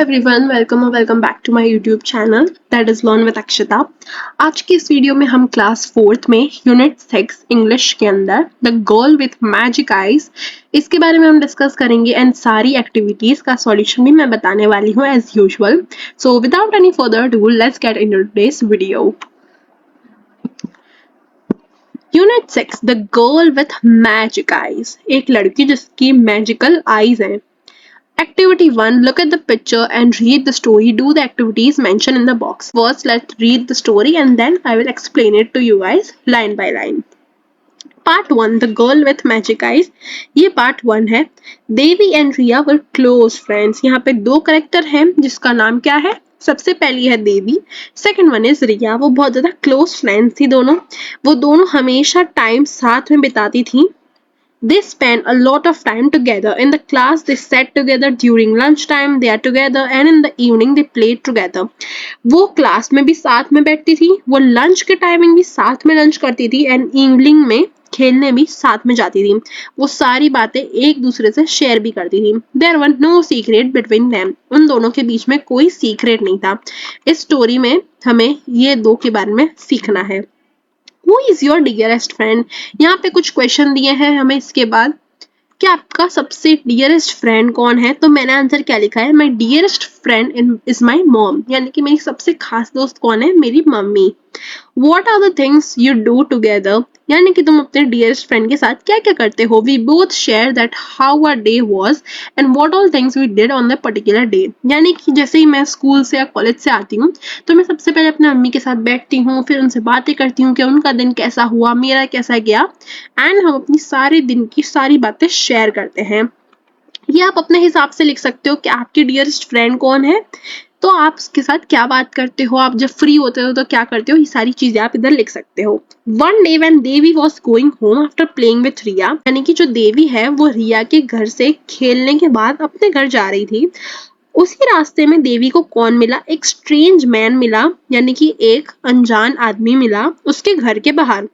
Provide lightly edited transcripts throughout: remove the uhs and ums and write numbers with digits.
Everyone, welcome और welcome back to my YouTube channel that is learn with Akshata. आज की इस वीडियो में हम क्लास 4th में यूनिट 6 इंग्लिश के अंदर the girl with magic eyes इसके बारे में हम डिस्कस करेंगे एंड सारी एक्टिविटीज का सॉल्यूशन भी मैं बताने वाली हूँ as usual. So without any further do let's get into today's video. Unit 6 the girl with magic eyes, एक लड़की जिसकी मैजिकल आईज हैं। Activity 1. Look at the picture and read the story. Do the activities mentioned in the box. First, let's read the story and then I will explain it to you guys line by line. Part 1. The girl with magic eyes. ये part 1 है। देवी and Riya were close friends. यहाँ पे दो character हैं जिसका नाम क्या है? सबसे पहली है देवी, सेकंड वन इज रिया। वो बहुत ज्यादा क्लोज फ्रेंड्स थी दोनों। वो दोनों हमेशा टाइम साथ में बिताती थी। They spend a lot of time together. In the class, they sat together during lunchtime. They are together, and in the evening, they played together. वो क्लास में भी साथ में बैठती थी, वो लंच के टाइमिंग भी साथ में लंच करती थी, एंड इवनिंग में खेलने भी साथ में जाती थी। वो सारी बातें एक दूसरे से शेयर भी करती थी। There was no secret between them. उन दोनों के बीच में कोई सीक्रेट नहीं था। इस स्टोरी में हमें ये दो के बारे में सीखना है। Who is your dearest friend? यहाँ पे कुछ क्वेश्चन दिए हैं हमें इसके बाद कि आपका सबसे डियरेस्ट फ्रेंड कौन है। तो मैंने आंसर क्या लिखा है, my dearest friend is my mom, यानी कि मेरी सबसे खास दोस्त कौन है, मेरी मम्मी। What are the things you do together, यानी कि तुम अपने डियरेस्ट फ्रेंड के साथ क्या क्या करते हो। We both share that how our day was and what all things we did on the particular day, यानी कि जैसे ही मैं स्कूल से या कॉलेज से आती हूँ तो मैं सबसे पहले अपने मम्मी के साथ बैठती हूँ, फिर उनसे बातें करती हूँ कि उनका दिन कैसा हुआ, मेरा कैसा गया, एंड हम अपनी सारे दिन की सारी बातें शेयर करते हैं। ये आप अपने हिसाब से लिख सकते हो कि आपकी डियरेस्ट फ्रेंड कौन है, तो आप उसके साथ क्या बात करते हो, आप जब फ्री होते हो तो क्या करते हो, ये सारी चीजें आप इधर लिख सकते हो। One day when Devi was going home after playing with Riya, यानी कि जो देवी है वो रिया के घर से खेलने के बाद अपने घर जा रही थी। उसी रास्ते में देवी को कौन मिला, एक स्ट्रेंज मैन मिला, यानी कि एक अनजान आदमी मिला उसके घर के बाहर।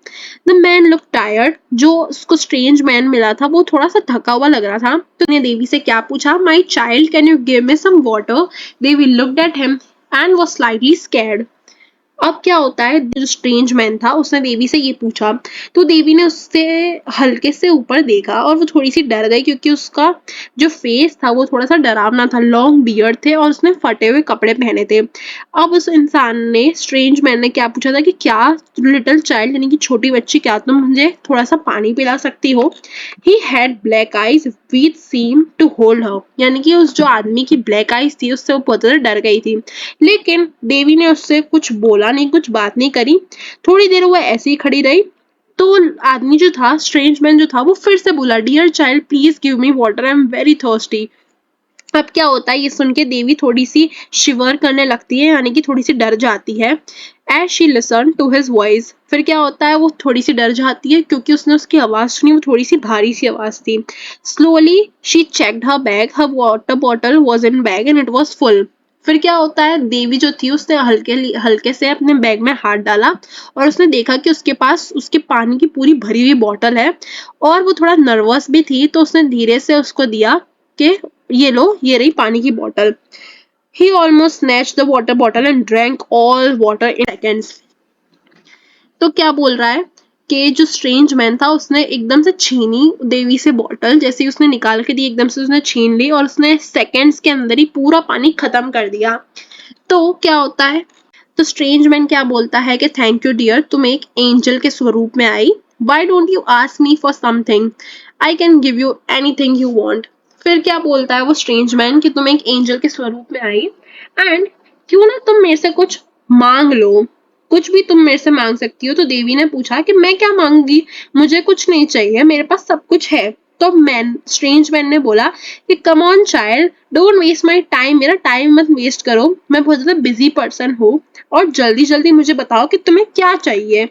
द मैन लुक टायर्ड, जो उसको स्ट्रेंज मैन मिला था वो थोड़ा सा थका हुआ लग रहा था। तो उसने देवी से क्या पूछा, my child can you give me some water. Devi looked at him and was slightly scared. अब क्या होता है, जो स्ट्रेंज मैन था उसने देवी से ये पूछा, तो देवी ने उससे हल्के से ऊपर देखा और वो थोड़ी सी डर गई क्योंकि उसका जो फेस था वो थोड़ा सा डरावना था, लॉन्ग बियर्ड थे और उसने फटे हुए कपड़े पहने थे। अब उस इंसान ने, स्ट्रेंज मैन ने क्या पूछा था कि क्या लिटिल चाइल्ड, यानी कि छोटी बच्ची, क्या तुम मुझे थोड़ा सा पानी पिला सकती हो। He had black eyes which seem to hold her, यानी कि उस जो आदमी की ब्लैक आईज थी उससे वो बहुत ज्यादा डर गई थी, लेकिन देवी ने उससे कुछ बोला नहीं, कुछ बात नहीं करी। थोड़ी देर वो ऐसे ही खड़ी रही तो आदमी जो था, स्ट्रेंज मैन जो था, वो फिर से बोला, dear child please give me water, I am very thirsty. अब क्या होता है, ये सुन के देवी थोड़ी सी शिवर करने लगती है, यानी कि थोड़ी सी डर जाती है। As she listen to his voice, फिर क्या होता है, वो थोड़ी सी डर जाती है क्योंकि उसने उसकी आवाज सुनी, वो थोड़ी सी भारी सी आवाज थी। Slowly she checked her bag, her water bottle was in bag and it was full. फिर क्या होता है, देवी जो थी उसने हल्के से अपने बैग में हाथ डाला और उसने देखा कि उसके पास उसके पानी की पूरी भरी हुई बॉटल है, और वो थोड़ा नर्वस भी थी तो उसने धीरे से उसको दिया कि ये लो, ये रही पानी की bottle. He almost snatched the water bottle and drank all water in seconds. तो क्या बोल रहा है कि जो स्ट्रेंज मैन था उसने एकदम से छीनी देवी से बॉटल, जैसे ही उसने निकाल के दी एकदम से उसने छीन ली और उसने सेकंड्स के अंदर ही पूरा पानी खत्म कर दिया। तो क्या होता है, तो स्ट्रेंज मैन क्या बोलता है कि थैंक यू डियर, तुम एक एंजल के स्वरूप में आई। Why don't you ask me for something? I can give you anything you want. फिर क्या बोलता है वो स्ट्रेंज मैन कि तुम एक एंजल के स्वरूप में आई एंड क्यों ना तुम मेरे से कुछ मांग लो, कुछ भी तुम मेरे से मांग सकती हो। तो देवी ने पूछा कि मैं क्या मांगूंगी, मुझे कुछ नहीं चाहिए, मेरे पास सब कुछ है। तो स्ट्रेंज मैन ने बोला कि come on child, don't waste my time, मेरा टाइम मत वेस्ट करो, मैं बहुत ज्यादा बिजी पर्सन हूँ और जल्दी जल्दी मुझे बताओ कि तुम्हें क्या चाहिए।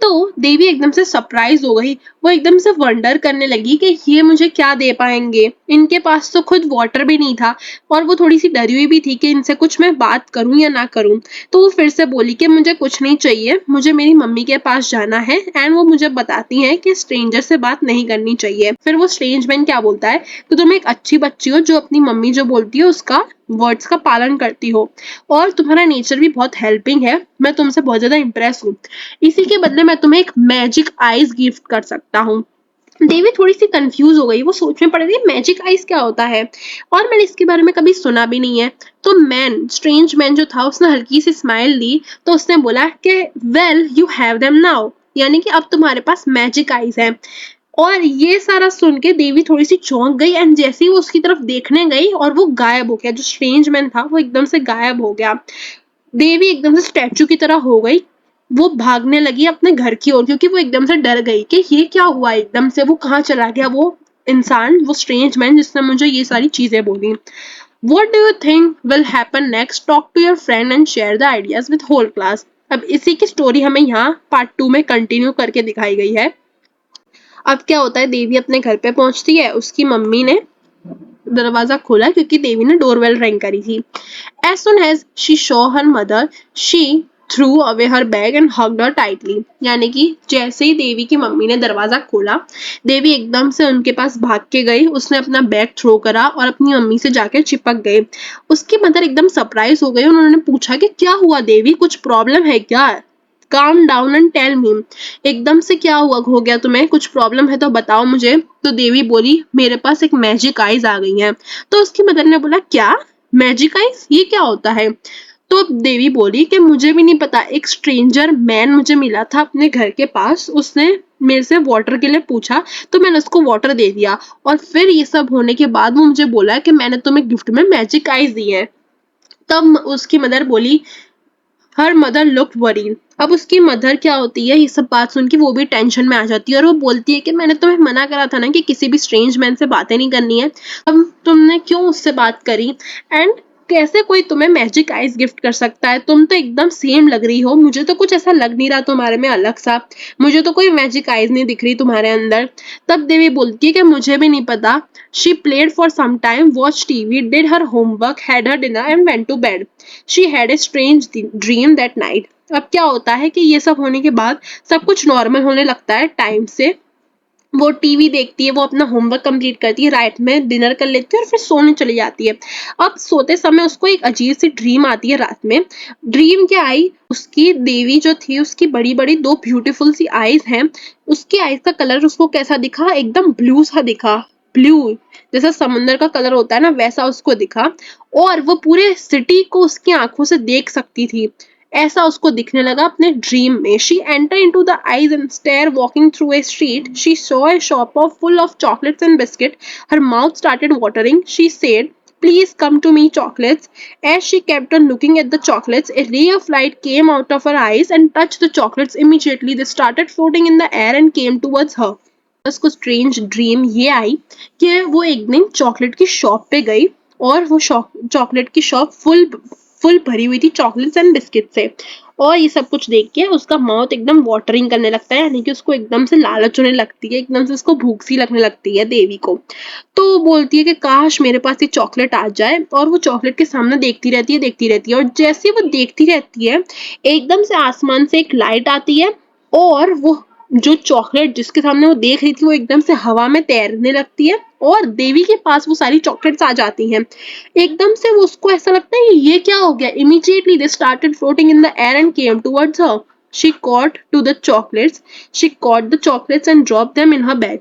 तो देवी एकदम से सरप्राइज हो गई। वो एकदम से वंडर करने लगी कि ये मुझे क्या दे पाएंगे, इनके पास तो खुद वाटर भी नहीं था, और वो थोड़ी सी डरी हुई भी थी कि इनसे कुछ मैं बात करूं या ना करूं। तो वो फिर से बोली कि मुझे कुछ नहीं चाहिए, मुझे मेरी मम्मी के पास जाना है। एंड वो मुझे बताती हैं कि स्ट्रेंजर से बात नहीं करनी चाहिए। फिर वो स्ट्रेंज मैन क्या बोलता है कि तुम एक अच्छी बच्ची हो जो अपनी मम्मी जो बोलती है उसका वर्ड्स का पालन करती हो, और तुम्हारा नेचर भी बहुत हेल्पिंग है, मैं तुमसे बहुत ज्यादा इंप्रेस हूँ। इसी के बदले मैं तुम्हें एक मैजिक आईज गिफ्ट कर सकता हूँ। देवी थोड़ी सी कंफ्यूज हो गई। वो सोच में पड़ गई मैजिक आइज क्या होता है, और मैंने इसके बारे में कभी सुना भी नहीं है। तो मैन, स्ट्रेंज मैन जो था, उसने हल्की सी स्माइल दी। तो उसने बोला कि well you have them now, यानी कि अब तुम्हारे पास मैजिक आइज है। और ये सारा सुन के देवी थोड़ी सी चौंक गई, एंड जैसे ही वो उसकी तरफ देखने गई और वो गायब हो गया, जो स्ट्रेंज मैन था वो एकदम से गायब हो गया। देवी एकदम से स्टैचू की तरह हो गई। वो भागने लगी अपने घर की ओर, क्योंकि वो एकदम से डर गई कि ये क्या हुआ, एकदम से वो कहाँ चला गया वो इंसान, वो स्ट्रेंज मैन जिसने मुझे ये सारी चीजें बोली। What do you think will happen next? Talk to your friend and share the ideas with whole class. अब इसी की स्टोरी हमें यहाँ पार्ट 2 में कंटिन्यू करके दिखाई गई है। अब क्या होता है, देवी अपने घर पे पहुंचती है। उसकी मम्मी ने दरवाजा खोला क्योंकि देवी ने डोरबेल रिंग करी थी। As soon as she saw her mother, she threw away her bag and hugged her tightly. यानी कि जैसे ही देवी की मम्मी ने दरवाजा खोला, देवी एकदम से उनके पास भाग के गई। उसने अपना बैग थ्रो करा और अपनी मम्मी से जाकर चिपक गई। उसकी मदर एकदम सरप्राइज हो गई। उन्होंने पूछा कि क्या हुआ देवी, कुछ प्रॉब्लम है क्या? Calm down and tell me, एकदम से क्या हुआ, हो गया तुम्हें, कुछ प्रॉब्लम है तो बताओ मुझे। तो देवी बोली मेरे पास एक मैजिक आइज आ गई हैं। तो उसकी मदर ने बोला क्या, मैजिक आइज, ये क्या होता है? तो देवी बोली कि मुझे भी नहीं पता, एक स्ट्रेंजर मैन मुझे मिला था अपने घर के पास, उसने मेरे से वाटर के लिए पूछा तो मैंने उसको वाटर दे दिया, और फिर ये सब होने के बाद वो मुझे बोला कि मैंने तुम्हें गिफ्ट में मैजिक आइज दी है। तब उसकी मदर बोली, हर मदर लुक्ड वरीड। अब उसकी मदर क्या होती है, ये सब बात सुन के वो भी टेंशन में आ जाती है, और वो बोलती है कि मैंने तुम्हें मना करा था ना कि किसी भी स्ट्रेंज मैन से बातें नहीं करनी है, अब तुमने क्यों उससे बात करी? एंड कैसे कोई तुम्हें मैजिक आइज गिफ्ट कर सकता है? तुम तो एकदम सेम लग रही हो, मुझे तो कुछ ऐसा लग नहीं रहा तुम्हारे में अलग सा, मुझे तो कोई मैजिक आइज नहीं दिख रही तुम्हारे अंदर। तब देवी बोलती है कि मुझे भी नहीं पता। She played for some time, watch TV, did her homework, had her dinner and went to bed. She had a strange dream that night. अब क्या होता है कि ये सब होने के बाद सब कुछ नॉर्मल होने लगता है टाइम से। वो टीवी देखती है, वो अपना होमवर्क कंप्लीट करती है, रात में डिनर कर लेती है और फिर सोने चली जाती है। अब सोते समय उसको एक अजीब सी ड्रीम आती है रात में। ड्रीम क्या आई, उसकी देवी जो थी उसकी बड़ी बड़ी दो ब्यूटीफुल सी आईज हैं। उसकी आईज का कलर उसको कैसा दिखा, एकदम ब्लू सा दिखा, ब्लू जैसा समुंदर का कलर होता है ना, वैसा उसको दिखा। और वो पूरे सिटी को उसकी आंखों से देख सकती थी, ऐसा उसको दिखने लगा अपने ड्रीम में। She enter into the eyes and stare walking through a street. She saw a shop of full of chocolates and biscuit. Her mouth started watering. She said, please come to me chocolates. As she kept on looking at the chocolates, a ray of light came out of her eyes and touched the chocolates. Immediately they started floating in the air and came towards her. उसको strange dream ये आई कि वो एक दिन chocolate की shop पे गई, और वो चॉकलेट की शॉप फुल फुल भरी हुई थी चॉकलेट्स एंड बिस्किट से। और ये सब कुछ देख के उसका माउथ एकदम वाटरिंग करने लगता है, यानी कि उसको एकदम से लालच होने लगती है, एकदम से उसको भूख सी लगने लगती है देवी को। तो वो बोलती है कि काश मेरे पास ये चॉकलेट आ जाए, और वो चॉकलेट के सामने देखती रहती है, और जैसे वो देखती रहती है एकदम से आसमान से एक लाइट आती है, और वो जो चॉकलेट जिसके सामने वो देख रही थी वो एकदम से हवा में तैरने लगती है, और देवी के पास वो सारी चॉकलेट्स आ जाती हैं। एकदम से वो उसको ऐसा लगता है ये क्या हो गया। Immediately they started floating in the air and came towards her. She caught to the chocolates, she caught the chocolates and drop them in her bag.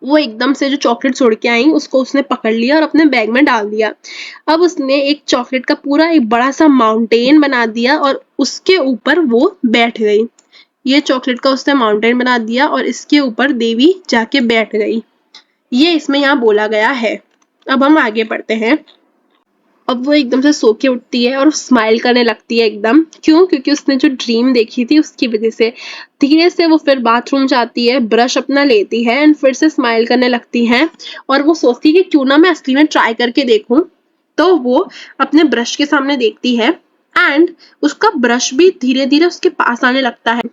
वो एकदम से जो चॉकलेट उड़ के आई उसको उसने पकड़ लिया और अपने बैग में डाल दिया। अब उसने एक चॉकलेट का पूरा एक बड़ा सा माउंटेन बना दिया और उसके ऊपर वो बैठ गई। ये चॉकलेट का उसने माउंटेन बना दिया और इसके ऊपर देवी जाके बैठ गई। ये इसमें यहाँ बोला गया है। अब हम आगे बढ़ते हैं। अब वो एकदम से सो के उठती है और स्माइल करने लगती है एकदम। क्यों? क्योंकि उसने जो ड्रीम देखी थी उसकी वजह से। धीरे से वो फिर बाथरूम जाती है, ब्रश अपना लेती है एंड फिर से स्माइल करने लगती है, और वो सोचती है कि क्यों ना मैं असली में ट्राई करके देखूं। तो वो अपने ब्रश के सामने देखती है एंड उसका ब्रश भी धीरे धीरे उसके पास आने लगता है।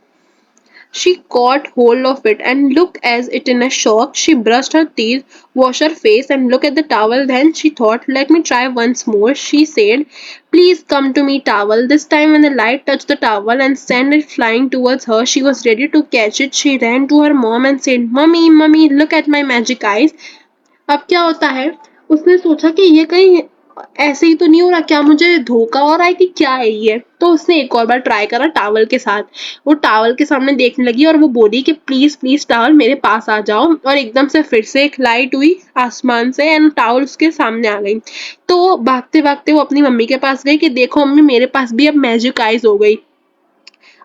She caught hold of it and looked as it in a shock. She brushed her teeth, washed her face, and looked at the towel. Then she thought, let me try once more. She said, please come to me, towel. This time, when the light touched the towel and sent it flying towards her, she was ready to catch it. She ran to her mom and said, Mummy, Mummy, look at my magic eyes. अब क्या होता है, उसने सोचा कि ये कहीं ऐसे ही तो नहीं हो रहा, क्या मुझे धोखा हो रहा है कि क्या है ये। तो उसने एक और बार ट्राई करा टावल के साथ। वो टावल के सामने देखने लगी और वो बोली कि प्लीज प्लीज टावल मेरे पास आ जाओ, और एकदम से फिर से एक लाइट हुई आसमान से एंड टावल उसके सामने आ गई। तो भागते भागते वो अपनी मम्मी के पास गई कि देखो मम्मी, मेरे पास भी अब मैजिक आइज हो गई।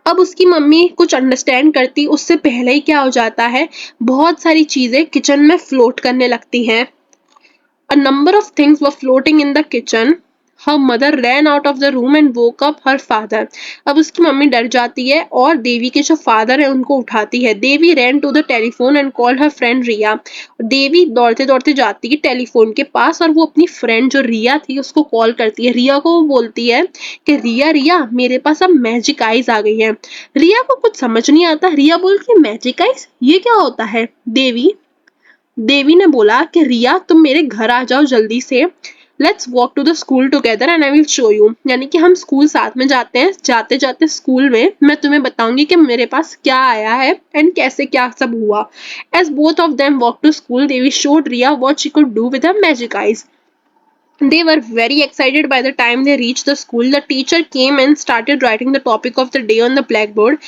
अब उसकी मम्मी कुछ अंडरस्टैंड करती उससे पहले ही क्या हो जाता है, बहुत सारी चीजें किचन में फ्लोट करने लगती हैं। A number of things were floating in the kitchen. Her mother ran out of the room and woke up her father. अब उसकी मम्मी डर जाती है और देवी के जो फादर है उनको उठाती है। देवी ran to the telephone and called her friend रिया। देवी दौड़ते दौड़ते जाती है टेलीफोन के पास और वो अपनी फ्रेंड जो रिया थी उसको कॉल करती है। रिया को वो बोलती है कि रिया रिया, मेरे पास अब मैजिक आइज आ गई है। रिया को कुछ समझ नहीं आता। रिया बोलती है मैजिक आइज, ये क्या होता है। देवी ने बोला कि रिया तुम मेरे घर आ जाओ जल्दी से। Let's walk to the school together and I will show you. यानी कि हम स्कूल साथ में जाते हैं, जाते जाते स्कूल में मैं तुम्हें बताऊंगी कि मेरे पास क्या आया है एंड कैसे क्या सब हुआ। As both of them walk to school, Devi showed Riya what she could do with her magic eyes. They were very excited. By the time they reached the school, the teacher came and started writing the topic of the day on the blackboard.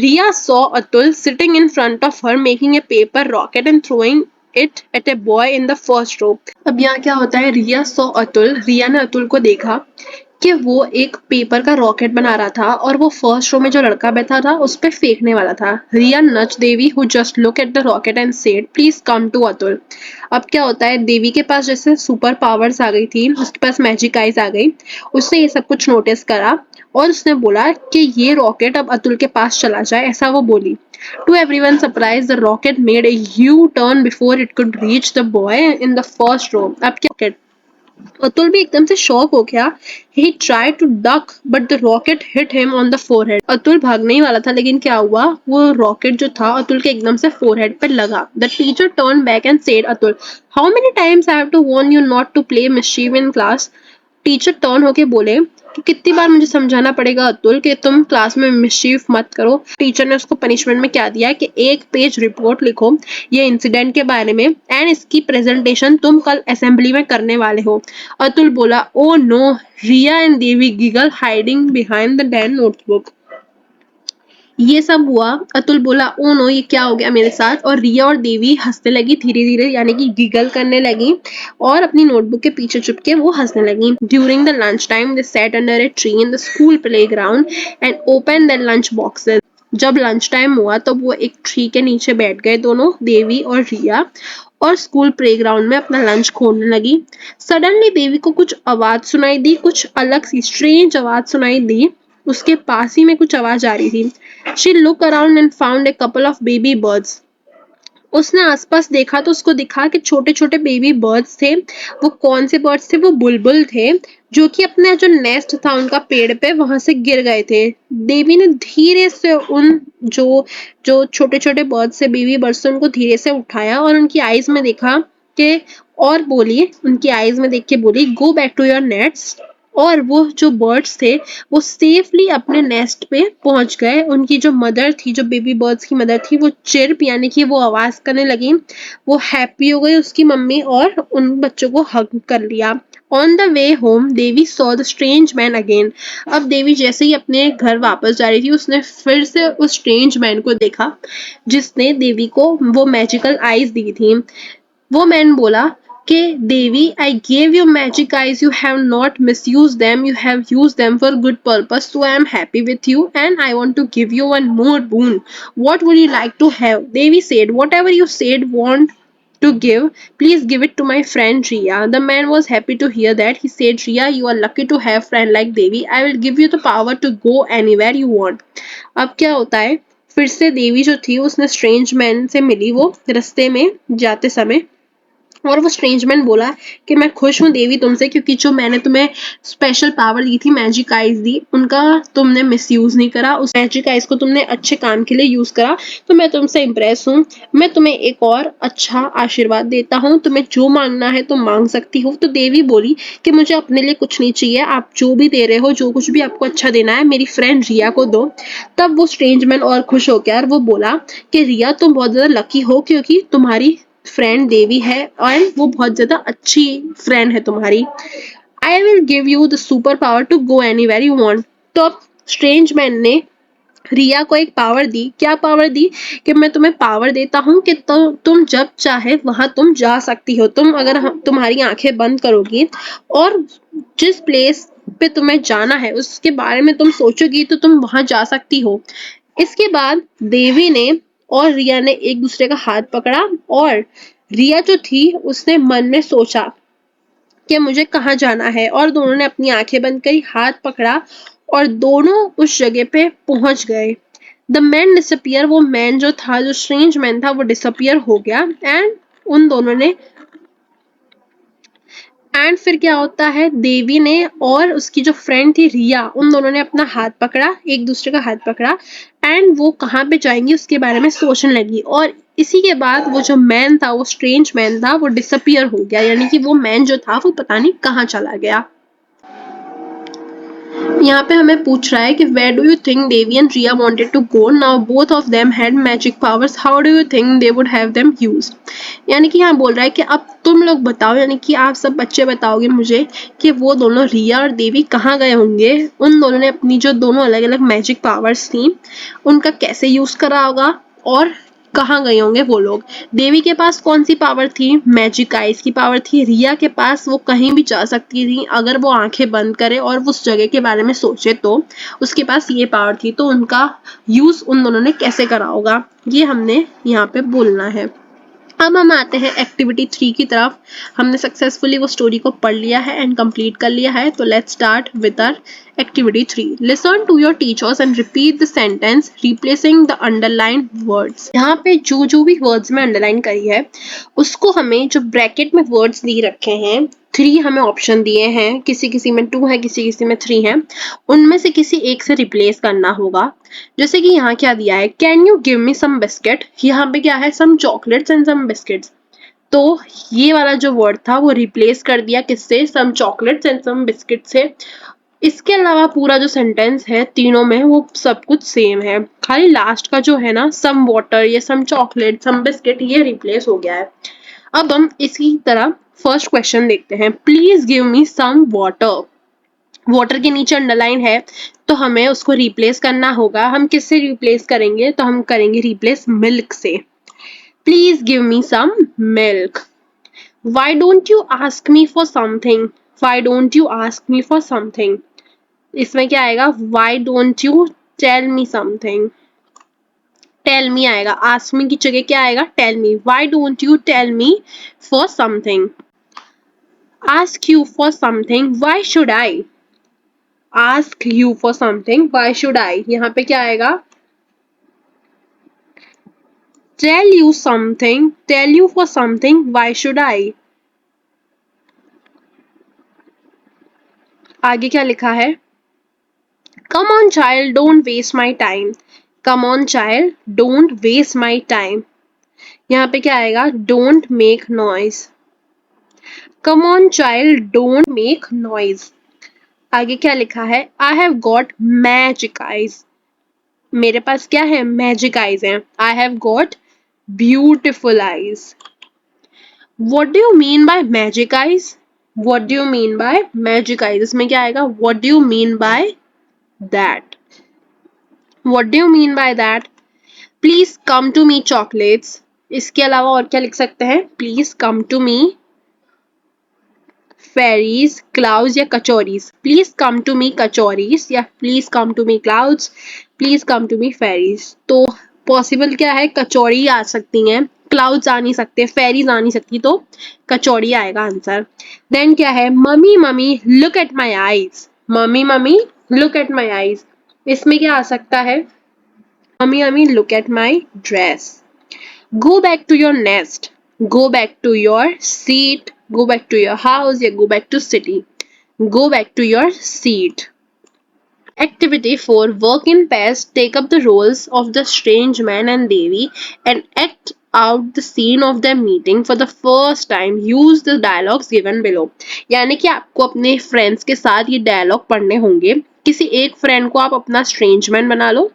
Riya saw Atul sitting in front of her making a paper rocket and throwing it at a boy in the first row. अब यहाँ क्या होता है, रिया सो अतुल, रिया ने अतुल को देखा कि वो एक पेपर का रॉकेट बना रहा था और वो फर्स्ट रो में जो लड़का बैठा था उस पे फेंकने वाला था। Riya nudge Devi who just look at the rocket and said please come to Atul. अब क्या होता है, देवी के पास जैसे सुपर पावर्स आ गई थी, उसके पास मैजिक आइज आ गई। उसने ये सब कुछ नोटिस करा और उसने बोला कि ये रॉकेट अब अतुल के पास चला जाए, ऐसा वो बोली। To everyone's surprise, the rocket made a U-turn before it could reach the boy in the first row. अब क्या, अतुल भी एकदम से शॉक हो गया। He tried to duck, but the rocket hit him on the forehead. Atul भागने ही वाला था, लेकिन क्या हुआ, वो रॉकेट जो था अतुल के एकदम से फोरहेड पे लगा। The teacher turned back and said, Atul, how many times I have to warn you not to play mischief in class? Teacher turn होके बोले कि कितनी बार मुझे समझाना पड़ेगा अतुल कि तुम क्लास में मिसचीफ मत करो। टीचर ने उसको पनिशमेंट में क्या दिया कि एक पेज रिपोर्ट लिखो ये इंसिडेंट के बारे में एंड इसकी प्रेजेंटेशन तुम कल असेंबली में करने वाले हो। अतुल बोला oh no. Riya and Devi giggle hiding behind the den notebook. ये सब हुआ। अतुल बोला ओ नो, ये क्या हो गया मेरे साथ। और रिया और देवी हंसने लगी धीरे धीरे, यानी कि गिगल करने लगी और अपनी नोटबुक के पीछे छुप के वो हंसने लगी। During the lunch time they sat under a tree in the school playground and open the lunch boxes. जब लंच टाइम हुआ तो वो एक ट्री के नीचे बैठ गए दोनों, देवी और रिया, और स्कूल प्लेग्राउंड में अपना लंच खोलने लगी। सडनली देवी को कुछ आवाज सुनाई दी, कुछ अलग सी स्ट्रेंज आवाज सुनाई दी। उसके पास ही में कुछ आवाज आ रही थी। She looked around and found a couple of baby birds. उसने आसपास देखा तो उसको दिखा कि छोटे छोटे बेबी बर्ड्स थे। वो कौन से बर्ड्स थे, वो बुलबुल थे जो कि अपने जो नेस्ट था उनका पेड़ पे वहां से गिर गए थे। देवी ने धीरे से उन जो जो छोटे छोटे बर्ड्स से बेबी बर्ड्स थे उनको धीरे से उठाया और उनकी आईज में देखा कि, और बोली, उनकी आईज में देख के बोली go back to your nets. और वो जो बर्ड्स थे वो सेफली अपने नेस्ट पे पहुंच गए। उनकी जो मदर थी, जो बेबी बर्ड्स की मदर थी, वो चिर्प यानी कि वो आवाज करने लगी। वो हैप्पी हो गई उसकी मम्मी और उन बच्चों को हग कर लिया। On the way home Devi saw the strange man again. अब देवी जैसे ही अपने घर वापस जा रही थी उसने फिर से उस स्ट्रेंज मैन को देखा जिसने देवी को वो मैजिकल आईज दी थी। वो मैन बोला कि Devi, I gave you magic eyes, you have not misuse them, you have use them for good purpose, so I am happy with you and I want to give you one more boon. What would you like to have? Devi said, whatever you said want to give, please give it to my friend Riya. The man was happy to hear that. He said, Riya, you are lucky to have friend like Devi. I will give you the power to go anywhere you want. अब क्या होता है, फिर से देवी जो थी उसने strange man से मिली वो रास्ते में जाते समय। और वो स्ट्रेंजमैन बोला कि मैं खुश हूँ देवी तुमसे, क्योंकि जो मैंने तुम्हें स्पेशल पावर दी थी, मैजिक आइज दी, उनका तुमने मिसयूज नहीं करा, उस मैजिक आइज को तुमने अच्छे काम के लिए यूज करा, तो मैं तुमसे इम्प्रेस हूँ। मैं तुम्हें एक और अच्छा आशीर्वाद देता हूँ, तुम्हें जो मांगना है तुम मांग सकती हो। तो देवी बोली कि मुझे अपने लिए कुछ नहीं चाहिए, आप जो भी दे रहे हो, जो कुछ भी आपको अच्छा देना है, मेरी फ्रेंड रिया को दो। तब वो स्ट्रेंजमैन और खुश हो गया और वो बोला कि रिया तुम बहुत ज्यादा लकी हो, क्योंकि तुम्हारी फ्रेंड देवी है और वो बहुत ज्यादा अच्छी फ्रेंड है तुम्हारी। I will give you the super power to go anywhere you want. तो अब स्ट्रेंज मैन ने रिया को एक पावर दी। क्या पावर दी? कि मैं तुम्हें पावर देता हूँ कि तुम जब चाहे वहां तुम जा सकती हो। तुम अगर तुम्हारी आंखें बंद करोगी और जिस प्लेस पे तुम्हें जाना है उसके बारे में तुम सोचोगी तो तुम वहां जा सकती हो। इसके बाद देवी ने और रिया ने एक दूसरे का हाथ पकड़ा और रिया जो थी उसने मन में सोचा कि मुझे कहाँ जाना है, और दोनों ने अपनी आंखें बंद करी, हाथ पकड़ा और दोनों उस जगह पे पहुंच गए। द मैन डिसअपियर, वो मैन जो था, जो स्ट्रेंज मैन था, वो डिसअपियर हो गया। एंड उन दोनों ने एंड फिर क्या होता है, देवी ने और उसकी जो फ्रेंड थी रिया, उन दोनों ने अपना हाथ पकड़ा, एक दूसरे का हाथ पकड़ा, एंड वो कहाँ पे जाएंगी उसके बारे में सोचने लगी। और इसी के बाद वो जो मैन था, वो स्ट्रेंज मैन था, वो डिसअपियर हो गया, यानी कि वो मैन जो था वो पता नहीं कहाँ चला गया। यहाँ पे हमें पूछ रहा है कि where do you think Devi and Riya wanted to go? Now both of them had magic powers. How do you think they would have them used? यानी कि यहाँ बोल रहा है कि अब तुम लोग बताओ, यानी कि आप सब बच्चे बताओगे मुझे कि वो दोनों रिया और देवी कहाँ गए होंगे। उन दोनों ने अपनी जो दोनों अलग अलग मैजिक पावर्स थी उनका कैसे यूज करा होगा और कहाँ गए होंगे वो लोग। देवी के पास कौन सी पावर थी? मैजिक आइज की पावर थी। रिया के पास वो कहीं भी जा सकती थी अगर वो आंखें बंद करे और उस जगह के बारे में सोचे, तो उसके पास ये पावर थी। तो उनका यूज उन दोनों ने कैसे करा होगा, ये हमने यहाँ पे बोलना है। अब हम आते हैं एक्टिविटी 3 की तरफ। हमने सक्सेसफुली वो स्टोरी को पढ़ लिया है एंड कंप्लीट कर लिया है। तो let's start with our activity 3। Listen to your teachers and repeat the sentence replacing the underline words. यहाँ पे जो जो भी वर्ड्स में अंडरलाइन करी है उसको हमें जो ब्रैकेट में वर्ड्स दी रखे हैं, 3 हमें ऑप्शन दिए हैं, किसी किसी में 2 है, किसी किसी में 3 है, उनमें से किसी एक से रिप्लेस करना होगा। जैसे कि यहाँ क्या दिया है, can you give me some biscuit. यहाँ पे क्या है, some chocolates and some biscuits. तो ये वाला जो वर्ड था वो रिप्लेस कर दिया किससे, सम चॉकलेट्स एंड सम बिस्किट से। इसके अलावा पूरा जो सेंटेंस है तीनों में वो सब कुछ सेम है, खाली लास्ट का जो है ना, सम वाटर या सम चॉकलेट सम बिस्किट, ये रिप्लेस हो गया है। अब हम इसी तरह फर्स्ट क्वेश्चन देखते हैं। Please give me some water. Water के नीचे अंडरलाइन है तो हमें उसको रिप्लेस करना होगा। हम किससे रिप्लेस करेंगे? तो हम करेंगे रिप्लेस मिल्क से। Please give me some milk. Why don't you ask me for something. Why don't you ask me for something, इसमें क्या आएगा, why don't you tell me something. Tell me आएगा, आस्क मी की जगह क्या आएगा, tell me. Why don't you tell me for something. Ask you for something, why should I. ask you for something, why should I। यहाँ पे क्या आएगा, tell you something, tell you for something, why should I। आगे क्या लिखा है, come on child don't waste my time। come on child don't waste my time। यहाँ पे क्या आएगा, don't make noise। come on child don't make noise। आगे क्या लिखा है, I have got magic eyes। मेरे पास क्या है, मैजिक आईज हैं। I have got beautiful eyes। What do you mean by magic eyes? What do you mean by magic eyes? इसमें क्या आएगा, What do you mean by that? What do you mean by that? Please come to me chocolates। इसके अलावा और क्या लिख सकते हैं, Please come to me fairies, clouds या kachoris. Please come to me kachoris या Please come to me clouds, Please come to me fairies। तो पॉसिबल क्या है, कचौड़ी आ सकती हैं, क्लाउड्स आ नहीं सकते, फेरीज आ नहीं सकती, तो कचौड़ी आएगा आंसर। देन क्या है, mummy mummy look at my eyes. Mummy mummy look at my eyes, इसमें क्या आ सकता है, mummy mummy look at my dress. Go back to your nest. go back to your seat, go back to your house या go back to city. Go back to your seat. Activity 4. Work in pairs. Take up the roles of the strange man and Devi and act out the scene of their meeting for the first time. Use the dialogues given below. यानी कि आपको अपने friends के साथ ये dialogue पढ़ने होंगे. किसी एक फ्रेंड को आप अपना स्ट्रेंज मैन बना लो,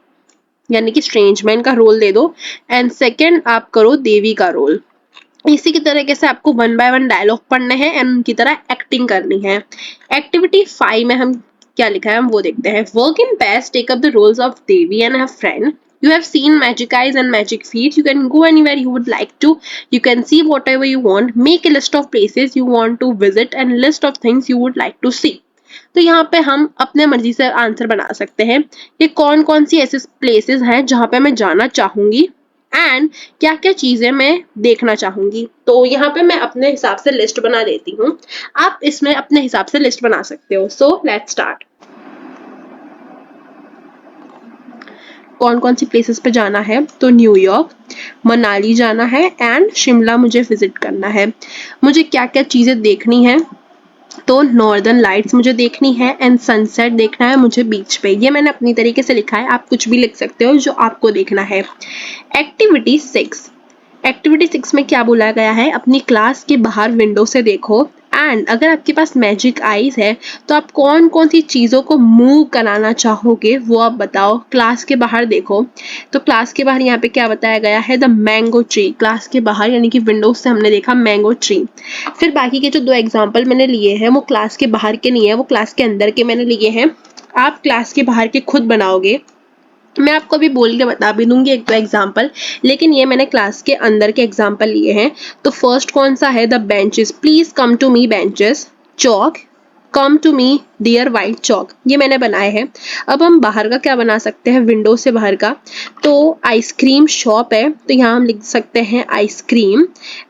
यानी कि स्ट्रेंज मैन का रोल दे दो, एंड सेकेंड आप करो देवी का रोल. इसी की तरीके से आपको वन बाय वन डायलॉग पढ़ने हैं एंड उनकी तरह एक्टिंग करनी है. एक्टिविटी 5 में हम क्या लिखा है हम वो देखते हैं. Work in pairs, take up the roles of Devi and her friend. You have seen magic eyes and magic feet. You can go anywhere you would like to. You can see whatever you want. Make a list of places you want to visit and list of things you would like to see. तो यहाँ पे हम अपने मर्जी से answer बना सकते हैं कि कौन कौन सी ऐसी प्लेसेस हैं जहाँ पे मैं जाना चाहूंगी एंड क्या क्या चीजें मैं देखना चाहूंगी. तो यहाँ पे मैं अपने हिसाब से लिस्ट बना देती हूँ. आप इसमें अपने हिसाब से लिस्ट बना सकते हो. So let's start. कौन कौन सी प्लेसेस पे जाना है? तो न्यूयॉर्क, मनाली जाना है एंड शिमला मुझे विजिट करना है. मुझे क्या क्या चीजें देखनी है? तो नॉर्दर्न लाइट्स मुझे देखनी है एंड सनसेट देखना है मुझे बीच पे. ये मैंने अपनी तरीके से लिखा है, आप कुछ भी लिख सकते हो जो आपको देखना है. एक्टिविटी 6. एक्टिविटी 6 में क्या बोला गया है? अपनी क्लास के बाहर विंडो से देखो एंड अगर आपके पास मैजिक आईज है तो आप कौन कौन सी चीज़ों को मूव कराना चाहोगे वो आप बताओ. क्लास के बाहर देखो. तो क्लास के बाहर यहाँ पे क्या बताया गया है? The mango tree. क्लास के बाहर यानी कि विंडो से हमने देखा मैंगो ट्री. फिर बाकी के जो 2 एग्जाम्पल मैंने लिए हैं वो क्लास के बाहर के नहीं है, वो क्लास के अंदर के मैंने लिए हैं. आप क्लास के बाहर के खुद बनाओगे. मैं आपको अभी बोल के बता भी दूंगी 1-2 एग्जाम्पल, लेकिन ये मैंने क्लास के अंदर के एग्जाम्पल लिए हैं. तो फर्स्ट कौन सा है? The benches. Please come to me benches. Chalk. Come to me dear white chalk. ये मैंने बनाए हैं. अब हम बाहर का क्या बना सकते हैं? विंडो से बाहर का. तो आइसक्रीम शॉप है तो यहाँ हम लिख सकते हैं आइसक्रीम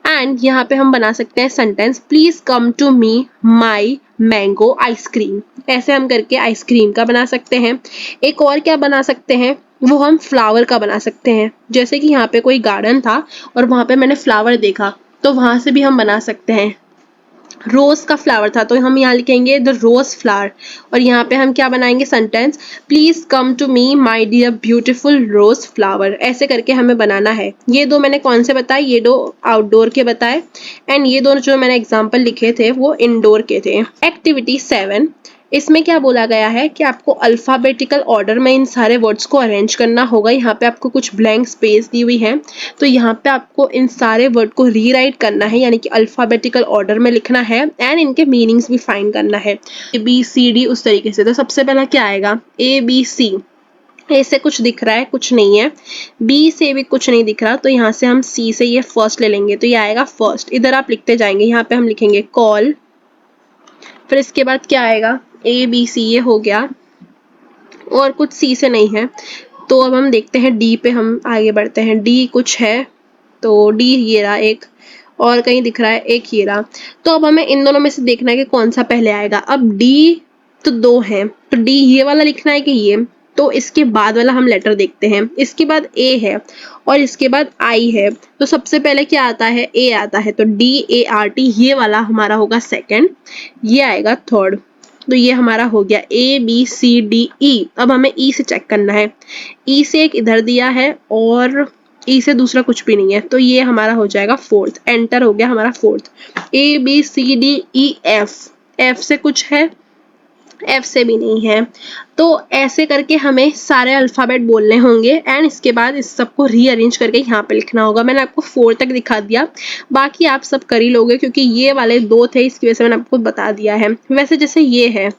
एंड यहाँ पे हम बना सकते हैं sentence please come to me my mango ice cream. ऐसे हम करके आइसक्रीम का बना सकते हैं. एक और क्या बना सकते हैं? वो हम फ्लावर का बना सकते हैं. जैसे कि यहाँ पे कोई गार्डन था और वहां पे मैंने फ्लावर देखा तो वहां से भी हम बना सकते हैं. रोज का फ्लावर था तो हम यहाँ लिखेंगे द रोज फ्लावर और यहाँ पे हम क्या बनाएंगे? Sentence please come to me my dear beautiful rose flower. ऐसे करके हमें बनाना है. ये 2 मैंने कौन से बताए? ये 2 आउटडोर के बताए एंड ये दोनों जो मैंने एग्जाम्पल लिखे थे वो इनडोर के थे. एक्टिविटी 7. इसमें क्या बोला गया है कि आपको अल्फाबेटिकल ऑर्डर में इन सारे वर्ड्स को अरेंज करना होगा. यहाँ पे आपको कुछ ब्लैंक स्पेस दी हुई है तो यहाँ पे आपको इन सारे वर्ड को रीराइट करना है यानी कि अल्फाबेटिकल ऑर्डर में लिखना है एंड इनके मीनिंग्स भी फाइंड करना है. ABCD उस तरीके से. तो सबसे पहला क्या आएगा? ABC. ए से कुछ दिख रहा है? कुछ नहीं है. बी से भी कुछ नहीं दिख रहा तो यहाँ से हम सी से ये फर्स्ट ले लेंगे तो ये आएगा फर्स्ट. इधर आप लिखते जाएंगे. यहाँ पे हम लिखेंगे कॉल. फिर इसके बाद क्या आएगा? ABC. ये हो गया और कुछ सी से नहीं है तो अब हम देखते हैं डी पे हम आगे बढ़ते हैं. डी कुछ है तो डी ये रहा एक और कहीं दिख रहा है एक ये रहा. तो अब हमें इन दोनों में से देखना है कि कौन सा पहले आएगा. अब डी तो 2 है तो डी ये वाला लिखना है कि ये. तो इसके बाद वाला हम लेटर देखते हैं. इसके बाद ए है और इसके बाद आई है तो सबसे पहले क्या आता है? ए आता है. तो DART ये वाला हमारा होगा सेकंड. ये आएगा थर्ड. तो ये हमारा हो गया ABCDE. अब हमें ई से चेक करना है. ई से एक इधर दिया है और ई से दूसरा कुछ भी नहीं है तो ये हमारा हो जाएगा फोर्थ. एंटर हो गया हमारा फोर्थ. ABCDEF. एफ से कुछ है? एफ से भी नहीं है. तो ऐसे करके हमें सारे अल्फाबेट बोलने होंगे एंड इसके बाद इस सबको रीअरेंज करके यहाँ पे लिखना होगा. मैंने आपको 4 तक दिखा दिया, बाकी आप सब कर ही लोगे क्योंकि ये वाले 2 थे इसकी वजह से मैंने आपको बता दिया है. वैसे जैसे ये है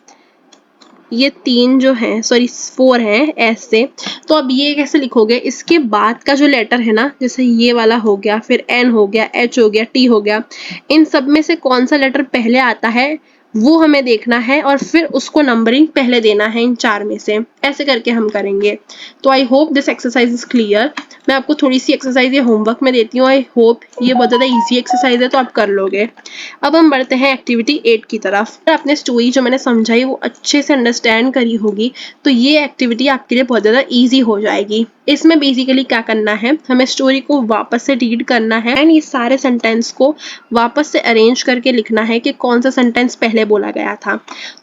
ये 3 जो है सॉरी 4 है ऐसे. तो अब ये कैसे लिखोगे? इसके बाद का जो लेटर है ना जैसे ये वाला हो गया फिर N हो गया H हो गया T हो गया. इन सब में से कौन सा लेटर पहले आता है वो हमें देखना है और फिर उसको नंबरिंग पहले देना है इन 4 में से. ऐसे करके हम करेंगे। तो I hope this exercise is clear. मैं आपको थोड़ी सी एक्सरसाइज ये होमवर्क में देती हूँ। आई होप ये बहुत ज़्यादा इजी एक्सरसाइज है तो आप कर लोगे। अब हम बढ़ते हैं एक्टिविटी 8 की तरफ। आपने स्टोरी जो मैंने समझाई वो अच्छे से अंडरस्टैंड करी होगी तो ये एक्टिविटी आपके लिए बहुत ज़्यादा ईजी हो जाएगी। इसमें बेसिकली क्या करना है, हमें स्टोरी को वापस से रीड करना है एंड ये सारे सेंटेंस को वापस से अरेंज करके लिखना है कि कौन सा सेंटेंस पहले बोला गया था।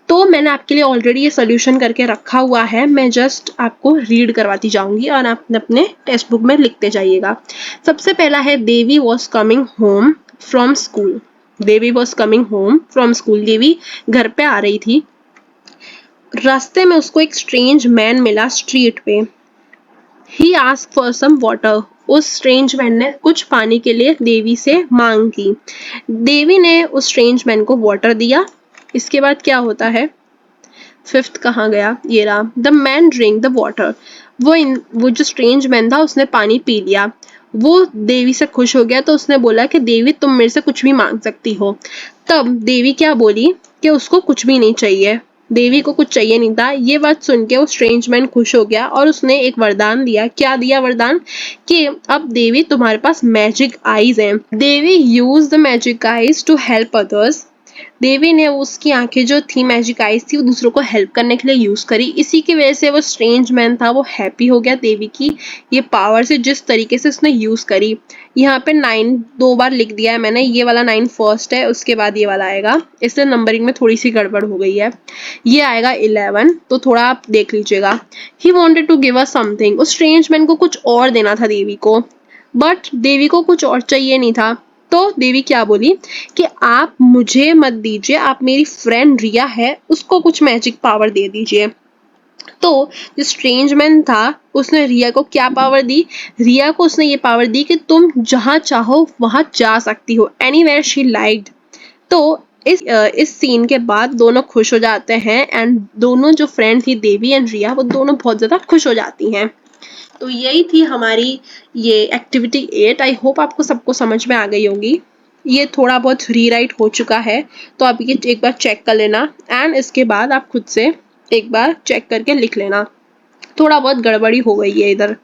तो मैंने आपके लिए ऑलरेडी ये सोल्यूशन करके रखा हुआ है, मैं जस्ट आपको रीड करवाती जाऊंगी और आप अपने टेक्स्ट बुक में लिखते जाइएगा। सबसे पहला है Devi was coming home from school. Devi was coming home from school. Devi घर पे आ रही थी, रास्ते में उसको एक स्ट्रेंज मैन मिला स्ट्रीट पे। He asked for some water. उस स्ट्रेंज मैन ने कुछ पानी के लिए देवी से मांग की। देवी ने उस स्ट्रेंज मैन को वाटर दिया। इसके बाद क्या होता है, फिफ्थ कहाँ गया, ये रहा। The man drink the water. वो जो स्ट्रेंज मैन था उसने पानी पी लिया। वो देवी से खुश हो गया तो उसने बोला कि देवी तुम मेरे से कुछ भी मांग सकती हो। तब देवी क्या बोली कि उसको कुछ भी नहीं चाहिए, देवी को कुछ चाहिए नहीं था। ये बात सुन के वो स्ट्रेंज मैन खुश हो गया और उसने एक वरदान दिया। क्या दिया वरदान, कि अब देवी तुम्हारे पास मैजिक आईज हैं। Devi use the magic eyes to help others. Devi ने उसकी आंखें जो थी मैजिक आईज थी वो दूसरों को हेल्प करने के लिए यूज करी। इसी की वजह से वो स्ट्रेंज मैन था वो हैप्पी हो गया देवी की ये पावर से, जिस तरीके से उसने यूज करी। यहाँ पे 9 2 बार लिख दिया है मैंने, ये वाला 9 फर्स्ट है, उसके बाद ये वाला आएगा, इसलिए नंबरिंग में थोड़ी सी गड़बड़ हो गई है। ये आएगा 11, तो थोड़ा आप देख लीजिएगा। He wanted to give us something. उस स्ट्रेंज मैन को कुछ और देना था देवी को, बट देवी को कुछ और चाहिए नहीं था। तो देवी क्या बोली कि आप मुझे मत दीजिए, आप मेरी फ्रेंड रिया है उसको कुछ मैजिक पावर दे दीजिए। तो जो स्ट्रेंज मैन था उसने रिया को क्या पावर दी, रिया को उसने ये पावर दी कि तुम जहां चाहो वहां जा सकती हो, एनीवेयर शी लाइक्ड। तो इस सीन के बाद दोनों खुश हो जाते हैं एंड दोनों जो फ्रेंड थी देवी एंड रिया वो दोनों बहुत ज्यादा खुश हो जाती हैं। तो यही थी हमारी ये एक्टिविटी 8। आई होप आपको सबको समझ में आ गई होगी। ये थोड़ा बहुत रीराइट हो चुका है तो आप ये एक बार चेक कर लेना एंड इसके बाद आप खुद से एक बार चेक करके लिख लेना। थोड़ा बहुत गड़बड़ी हो गई है इधर।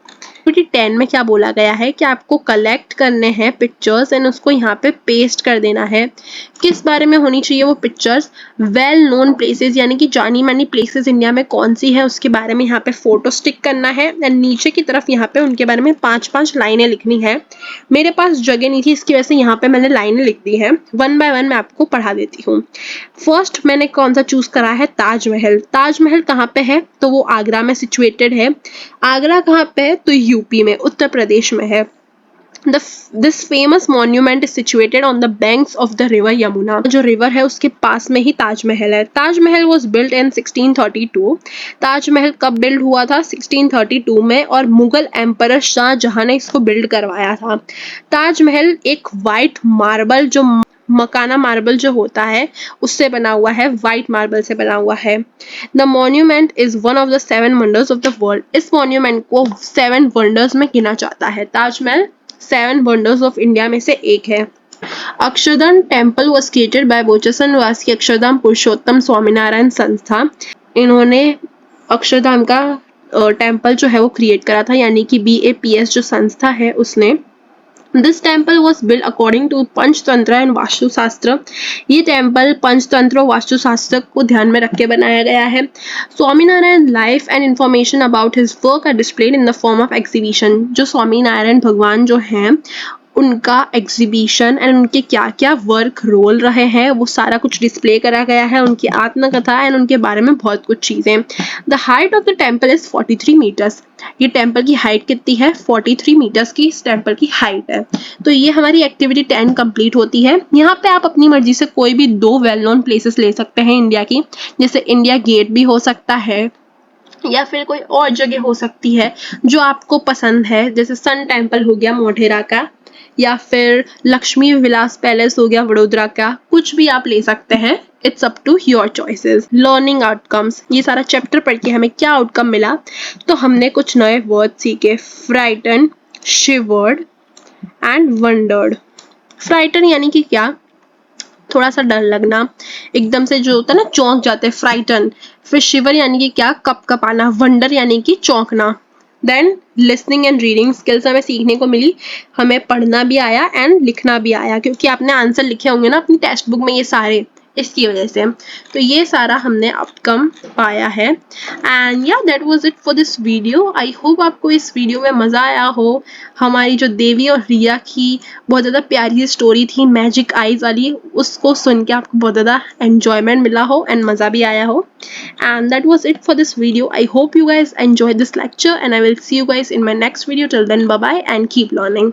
एक्टिविटी 10 में क्या बोला गया है कि आपको कलेक्ट करने हैं पिक्चर्स एंड उसको यहाँ पे पेस्ट कर देना है। किस बारे में होनी चाहिए वो पिक्चर्स, वेल नोन प्लेसेस, यानी कि जानी मानी प्लेसेस इंडिया में कौन सी है उसके बारे में यहाँ पे फोटो स्टिक करना है एंड नीचे की तरफ यहाँ पे उनके बारे में 5-5 लाइनें लिखनी है। मेरे पास जगह नहीं थी इसकी वजह से यहाँ पे मैंने लाइनें लिख दी है, 1 बाय 1 मैं आपको पढ़ा देती हूँ। फर्स्ट मैंने कौन सा चूज करा है, ताजमहल। ताजमहल कहाँ पे है, तो वो आगरा में सिचुएटेड है। आगरा कहाँ पे है, तो यूपी में, उत्तर प्रदेश में है। This famous monument is situated on the banks of the river Yamuna. जो रिवर है उसके पास में ही ताजमहल है। Taj Mahal was built in 1632. Taj Mahal कब बिल्ड हुआ था, 1632 में, और मुगल एम्परर शाहजहां ने इसको बिल्ड करवाया था। ताजमहल एक वाइट मार्बल, जो मकाना मार्बल जो होता है उससे बना हुआ है, व्हाइट मार्बल से बना हुआ है। The monument is one of the 7 wonders of the world. इस मॉन्यूमेंट को 7 वंडर्स में गिना जाता है। ताजमहल 7 वंडर्स ऑफ इंडिया में से एक है। Akshardham temple was created by Bochasan Niwas की अक्षरधाम पुरुषोत्तम स्वामीनारायण संस्था। इन्होंने अक्षरधाम का टेम्पल जो है वो क्रिएट करा था, यानी कि BAPS जो संस्था है उसने। This temple was built according to Panchatantra and Vastushastra. ये टेम्पल पंचतंत्र और वास्तुशास्त्र को ध्यान में रख के बनाया गया है। Swaminarayan life and information about his work are displayed in the form of exhibition. जो स्वामीनारायण भगवान जो हैं उनका एग्जीबिशन एंड उनके क्या क्या वर्क रोल रहे हैं वो सारा कुछ डिस्प्ले करा गया है। उनकी आत्मकथा एंड उनके बारे में बहुत कुछ चीजें। The height of the temple is 43 metres. ये टेम्पल की हाइट कितनी है, 43 मीटर्स की इस टेम्पल की हाइट है। तो ये हमारी एक्टिविटी 10 कंप्लीट होती है। यहाँ पे आप अपनी मर्जी से कोई भी 2 वेल नोन प्लेसेस ले सकते हैं इंडिया की, जैसे इंडिया गेट भी हो सकता है या फिर कोई और जगह हो सकती है जो आपको पसंद है, जैसे सन टेम्पल हो गया मोढेरा का, या फिर लक्ष्मी विलास पैलेस हो गया वडोदरा का, कुछ भी आप ले सकते हैं। It's up to your choices. Learning outcomes, ये सारा चैप्टर पढ़ के हमें क्या आउटकम मिला, तो हमने कुछ नए वर्ड सीखे, frighten, shivered and wondered. Frighten यानी कि क्या, थोड़ा सा डर लगना, एकदम से जो होता है ना चौंक जाते हैं, फ्राइटन। फिर शिवर यानी कि क्या, कप कप आना। वंडर यानी कि चौंकना। Then listening and reading skills हमें सीखने को मिली, हमें पढ़ना भी आया एंड लिखना भी आया, क्योंकि आपने आंसर लिखे होंगे ना अपनी टेक्स्ट बुक में ये सारे, इसकी वजह से। तो ये सारा हमने आउटकम पाया है। एंड या that was it for this video. I hope आपको इस वीडियो में मज़ा आया हो। हमारी जो देवी और रिया की बहुत ज़्यादा प्यारी स्टोरी थी मैजिक आईज वाली, उसको सुन के आपको बहुत ज़्यादा एन्जॉयमेंट मिला हो एंड मज़ा भी आया हो। And that was it for this video. I hope you guys enjoyed this lecture and I will see you guys in my next video. Till then, bye bye and keep learning.